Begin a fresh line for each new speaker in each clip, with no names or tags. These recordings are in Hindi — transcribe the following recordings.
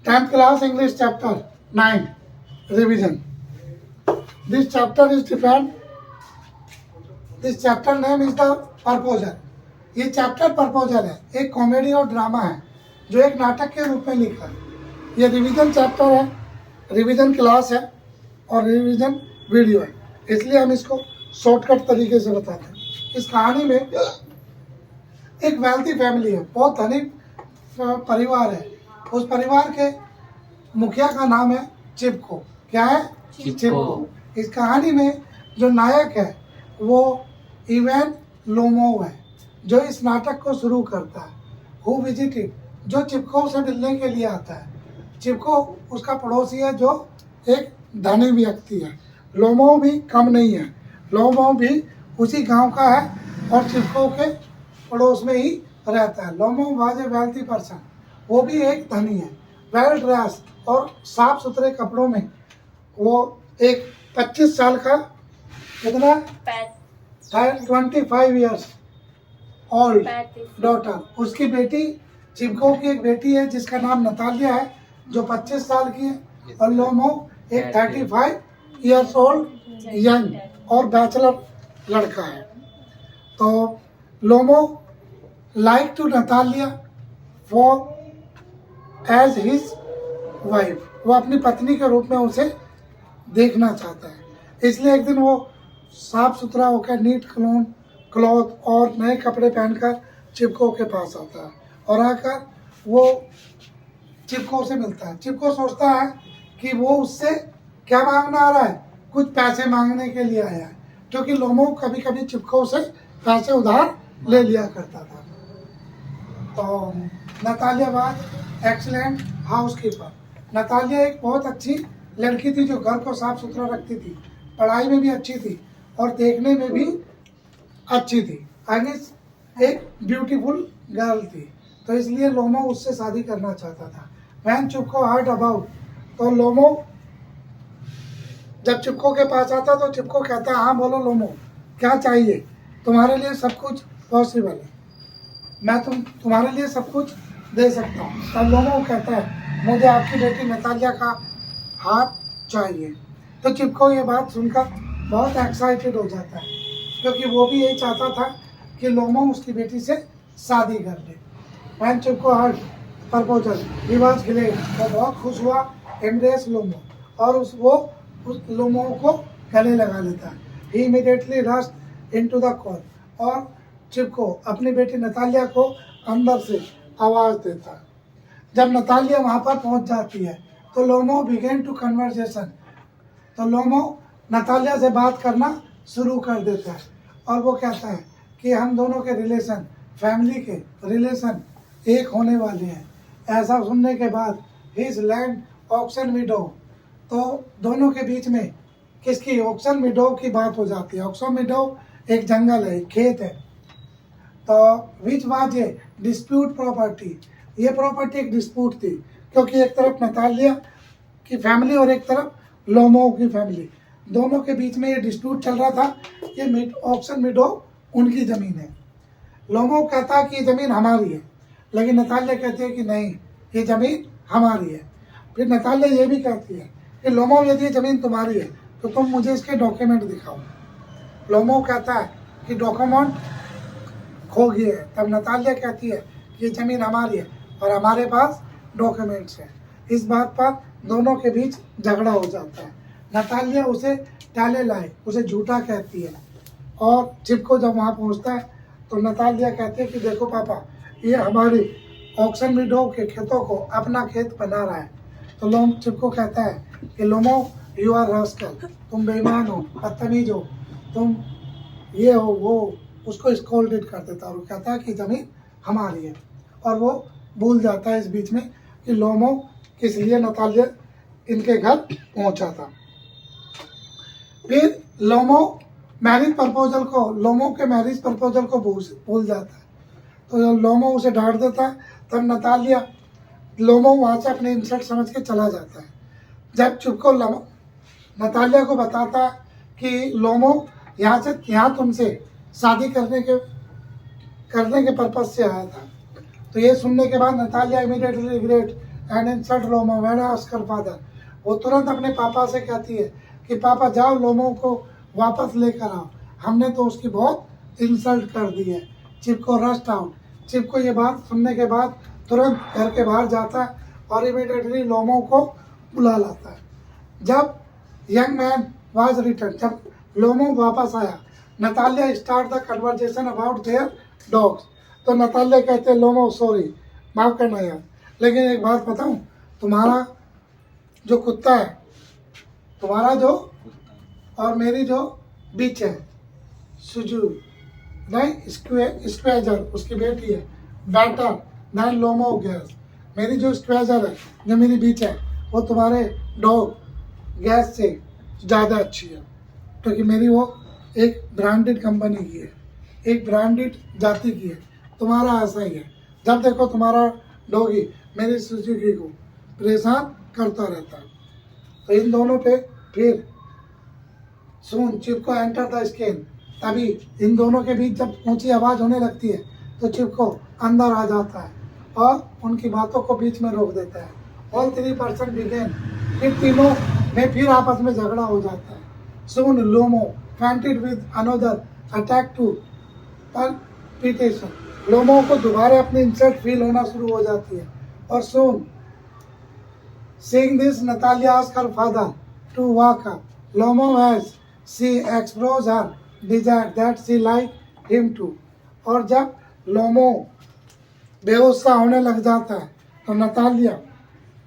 10th class English chapter 9 revision. This chapter is different. This chapter name is the proposal. ये चैप्टर प्रपोजल है, एक कॉमेडी और ड्रामा है जो एक नाटक के रूप में लिखा है। ये रिवीजन चैप्टर है, रिवीजन क्लास है और रिवीजन वीडियो है, इसलिए हम इसको शॉर्टकट तरीके से बताते हैं। इस कहानी में एक वेल्थी फैमिली है, बहुत धनिक परिवार है। उस परिवार के मुखिया का नाम है चिपको। क्या है? चिपको। इस कहानी में जो नायक है वो इवान लोमोव है, जो इस नाटक को शुरू करता है। हु विजिटेड, जो चिपको से मिलने के लिए आता है। चिपको उसका पड़ोसी है जो एक धनी व्यक्ति है। लोमोव भी कम नहीं है, लोमोव भी उसी गांव का है और चिपको के पड़ोस में ही रहता है। Lomov was a wealthy person, वो भी एक धनी है। वेल ड्रेस और साफ सुथरे कपड़ों में वो एक 25 साल का, कितना 25 ईयर्स ओल्ड डॉटर, उसकी बेटी चिपको की एक बेटी है जिसका नाम नतालिया है जो 25 साल की है, और लोमोव एक 35 ईयर्स ओल्ड यंग और बैचलर लड़का है। तो Lomov like to Natalia for as his wife, वो अपनी पत्नी के रूप में उसे देखना चाहता है। इसलिए एक दिन वो साफ सुथरा होकर नीट क्लॉथ और नए कपड़े पहनकर चिपको के पास आता है और आकर वो चिपको से मिलता है। चिपको सोचता है कि वो उससे क्या मांगने आ रहा है, कुछ पैसे मांगने के लिए आया है, क्योंकि लोमोव कभी कभी चिपको से पैसे उधार ले लिया करता था। तो Natalia was excellent housekeeper. Natalia एक बहुत अच्छी लड़की थी जो घर को साफ सुथरा रखती थी, पढ़ाई में भी अच्छी थी और देखने में भी अच्छी थी। आगे एक ब्यूटीफुल गर्ल थी, तो इसलिए लोमोव उससे शादी करना चाहता था। वैन चिपको हर्ड अबाउट, तो लोमोव जब चिपको के पास आता तो चिपको कहता है, हाँ बोलो लोमोव, क्या चाहिए? तुम्हारे लिए सब कुछ पॉसिबल है, मैं तुम्हारे लिए सब कुछ दे सकता हूँ। तब लोमोव कहता है, मुझे आपकी बेटी नतालिया का हाथ चाहिए। तो चिपको ये बात सुनकर बहुत एक्साइटेड हो जाता है, क्योंकि वो भी यही चाहता था कि लोमोव उसकी बेटी से शादी कर ले। When Chubukov heard proposal he was glad, वो बहुत खुश हुआ। एम्ब्रेस लोमोव, और उस लोमोव को गले लगा लेता है। He immediately rushed into the call, और चिपको अपनी बेटी नतालिया को अंदर से आवाज़ देता है। जब नतालिया वहाँ पर पहुँच जाती है तो लोमोव बिगेन टू कन्वर्सेशन, तो लोमोव नतालिया से बात करना शुरू कर देता है और वो कहता है कि हम दोनों के रिलेशन, फैमिली के रिलेशन एक होने वाले हैं। ऐसा सुनने के बाद हिज लैंड ऑक्सन विडो, तो दोनों के बीच में किसकी, ऑक्सन विडो की बात हो जाती है। ऑक्सन विडो एक जंगल है, एक खेत है। तो which was a dispute property, ये प्रॉपर्टी एक डिस्प्यूट थी, क्योंकि एक तरफ नतालिया की फैमिली और एक तरफ लोमोव की फैमिली, दोनों के बीच में ये डिस्प्यूट चल रहा था। ये ऑक्सन विडो उनकी ज़मीन है। लोमोव कहता है कि ये ज़मीन हमारी है, लेकिन नतालिया कहती है कि नहीं, ये ज़मीन हमारी है। फिर नतालिया ये भी कहती है कि लोमोव, यदि ये ज़मीन तुम्हारी है तो तुम मुझे इसके डॉक्यूमेंट दिखाओ। लोमोव कहता है कि डॉक्यूमेंट खो गए हैं। तब नतालिया कहती है कि ये ज़मीन हमारी है और हमारे पास डॉक्यूमेंट्स हैं। इस बात पर दोनों के बीच झगड़ा हो जाता है। नतालिया उसे टाले लाए, उसे झूठा कहती है, और चिपको जब वहाँ पहुँचता है तो नतालिया कहती है कि देखो पापा, ये हमारी ऑक्सन विडो के खेतों को अपना खेत बना रहा है। तो चिपको कहता है कि लोमोव, यू आर रास्कल, तुम बेईमान हो, बदतमीज हो, तुम ये हो वो। उसको स्कोल्डेड कर देता है और कहता है कि ज़मीन हमारी है, और वो भूल जाता है इस बीच में कि लोमोव किस लिए नतालिया इनके घर पहुंचा था। फिर लोमोव के मैरिज प्रपोजल को भूल जाता है, तो लोमोव उसे डांट देता है। तब लोमोव वहाँ से अपने इंसल्ट समझ के चला जाता है। जब चिपको नतालिया को बताता है कि लोमोव यहाँ तुमसे शादी करने के पर्पज से आया था, तो ये सुनने के बाद Natalia immediately regret and insult Lomo when asked her father. वो तुरंत अपने पापा से कहती है कि पापा जाओ लोमो को वापस लेकर आओ, हमने तो उसकी बहुत इंसल्ट कर दी है। चिप को रस्ट आउट। चिप को ये बात सुनने के बाद तुरंत घर के बाहर जाता है और इमीडिएटली लोमो को बुला लाता है। जब यंग मैन वाज रिटर्न, जब लोमो वापस आया, Natalia start the conversation about their dogs. तो नतालिया कहते हैं लोमो सॉरी, माफ करना यार, लेकिन एक बात बताऊं, तुम्हारा जो कुत्ता है, तुम्हारा जो और मेरी जो बीच है सुजू नहीं स्क्वेजर, उसकी बेटी है, बेटर देन लोमो गैस। मेरी जो स्क्वेजर है, जो मेरी बीच है, वो तुम्हारे डॉग गैस से ज़्यादा अच्छी है, क्योंकि मेरी वो एक ब्रांडेड कंपनी की है, एक ब्रांडेड जाति की है। तुम्हारा ऐसा ही है, जब देखो तुम्हारा डॉगी मेरी सुजुकी को परेशान करता रहता है। तो इन दोनों पे फिर सुन चिप को एंटर द स्किन, तभी इन दोनों के बीच जब ऊंची आवाज़ होने लगती है तो चिप को अंदर आ जाता है और उनकी बातों को बीच में रोक देता है। ऑल 3% बिगेन, फिर तीनों में फिर आपस में झगड़ा हो जाता है। Soon लोमो fainted with another attack to palpitation। लोमो को दोबारा अपनी इंसल्ट फील होना शुरू हो जाती है। और soon seeing this Natalia asked her father to walk up Lomo as she expressed her desire that she like him too। और जब लोमो बेहोश सा होने लग जाता है तो नतालिया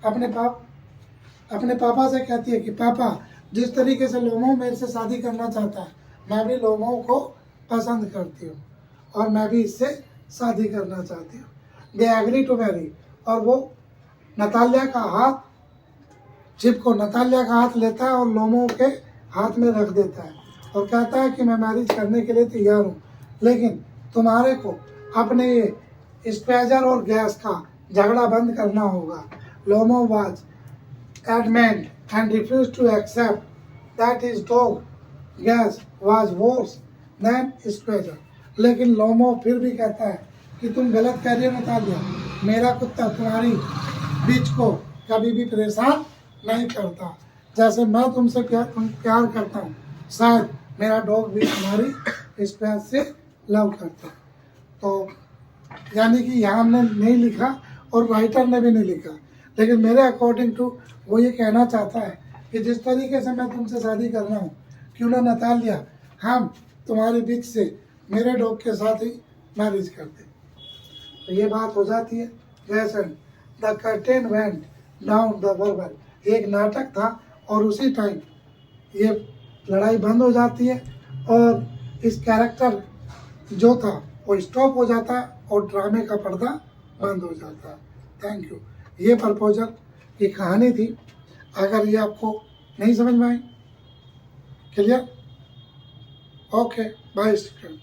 अपने पापा से कहती है कि पापा, जिस तरीके से लोमो मेरे से शादी करना चाहता है, मैं भी लोमो को पसंद करती हूँ और मैं भी इससे शादी करना चाहती हूँ। They agree to marry. और वो नतालिया का हाथ, चिप को नतालिया का हाथ लेता है और लोमो के हाथ में रख देता है और कहता है कि मैं मैरिज करने के लिए तैयार हूँ, लेकिन तुम्हारे को अपने ये स्क्वेजर और गैस का झगड़ा बंद करना होगा। लोमो was adamant and refused to accept that his dog gas was worse than स्क्वेजर। लेकिन लोमो फिर भी कहता है कि तुम गलत कह रही हो नतालिया, मेरा कुत्ता तुम्हारी बीच को कभी भी परेशान नहीं करता, जैसे मैं तुमसे प्यार करता हूँ, शायद मेरा डॉग भी तुम्हारी स्क्वेज से लव करता है। तो यानी कि यहाँ हमने नहीं लिखा और राइटर ने भी नहीं लिखा, लेकिन मेरे अकॉर्डिंग टू वो ये कहना चाहता है कि जिस तरीके से मैं तुमसे शादी कर रहा हूँ, क्यों ना नतालिया हम तुम्हारे बीच से मेरे डॉग के साथ ही मैरिज करते। तो ये बात हो जाती है। जैसे the curtain went down the verbal, एक नाटक था और उसी टाइम ये लड़ाई बंद हो जाती है और इस कैरेक्टर जो था वो स्टॉप हो जाता है और ड्रामे का पर्दा बंद हो जाता है। Thank you. ये प्रपोजल की कहानी थी। अगर ये आपको नहीं समझ में आई, क्लियर? Okay, bye student.